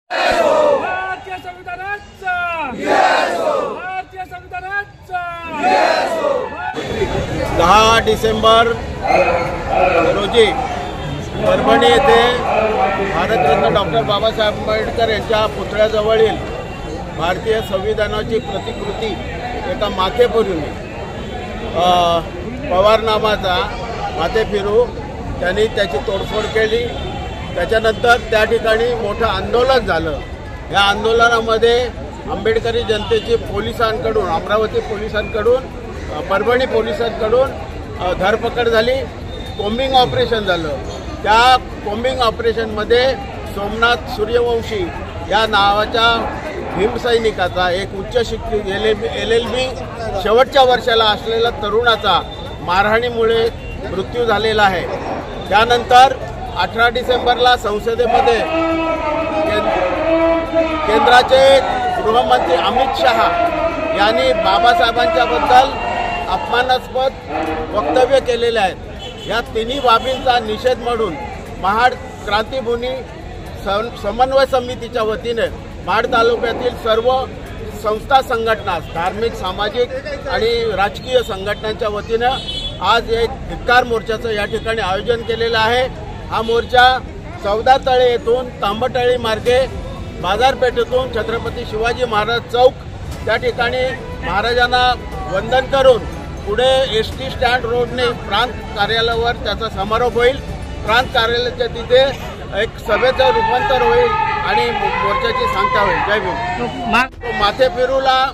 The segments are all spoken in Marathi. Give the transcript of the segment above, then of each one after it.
भारतीय संविधानाचा भारतीय संविधानाचा 10 डिसेंबर रोजी परभणी येथे भारतरत्न डॉक्टर बाबासाहेब आंबेडकर यांच्या पुतळ्याजवळील भारतीय संविधानाची प्रतिकृती एका माथेफिरूने पवार नावाचा माथेफिरू त्यांनी त्याची तोडफोड केली। त्याच्यानंतर त्या ठिकाणी मोठं आंदोलन झालं। या आंदोलनामध्ये आंबेडकरी जनतेची पोलिसांकडून, अमरावती पोलिसांकडून, परभणी पोलिसांकडून धरपकड झाली। कोम्बिंग ऑपरेशन झालं। त्या कोम्बिंग ऑपरेशनमध्ये सोमनाथ सूर्यवंशी या नावाच्या भीमसैनिकाचा, एक उच्च शिक्षित LLB शेवटच्या वर्षाला असलेला तरुणाचा मारहाणीमुळे मृत्यू झालेला आहे। त्यानंतर 18 डिसेंबरला संसदेमध्ये केंद्राचे गृहमंत्री अमित शहा यांनी बाबासाहेबांच्याबद्दल अपमानास्पद वक्तव्य केलेले आहेत। या तिन्ही बाबींचा निषेध म्हणून महाड क्रांतीभूमी समन्वय समितीच्या वतीने महाड तालुक्यातील सर्व संस्था, संघटना, धार्मिक, सामाजिक आणि राजकीय संघटनांच्या वतीनं आज एक धिक्कार मोर्चाचं या ठिकाणी आयोजन केलेलं आहे। हा मोर्चा 14 तळे येथून तांबटळी मार्गे बाजारपेठेतून छत्रपती शिवाजी महाराज चौक त्या ठिकाणी महाराजांना वंदन करून पुढे SD स्टँड रोडने प्रांत कार्यालयावर त्याचा समारोप होईल। प्रांत कार्यालयाच्या तिथे एक सभेचं रूपांतर होईल आणि मोर्चाची सांगता होईल। जय भीम। माथेफिरूला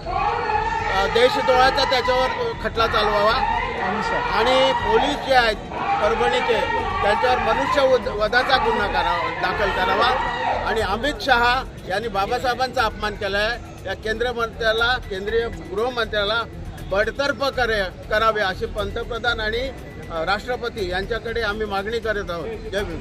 देशद्रोहाचा त्याच्यावर खटला चालवावा आणि पोलीस जे आहेत परभणीचे त्यांच्यावर मनुष्यवधाचा गुन्हा दाखल करावा आणि अमित शहा यांनी बाबासाहेबांचा अपमान केला आहे या केंद्रीय गृहमंत्र्याला बडतर्फ करावे अशी पंतप्रधान आणि राष्ट्रपती यांच्याकडे आम्ही मागणी करत आहोत। जय भीम।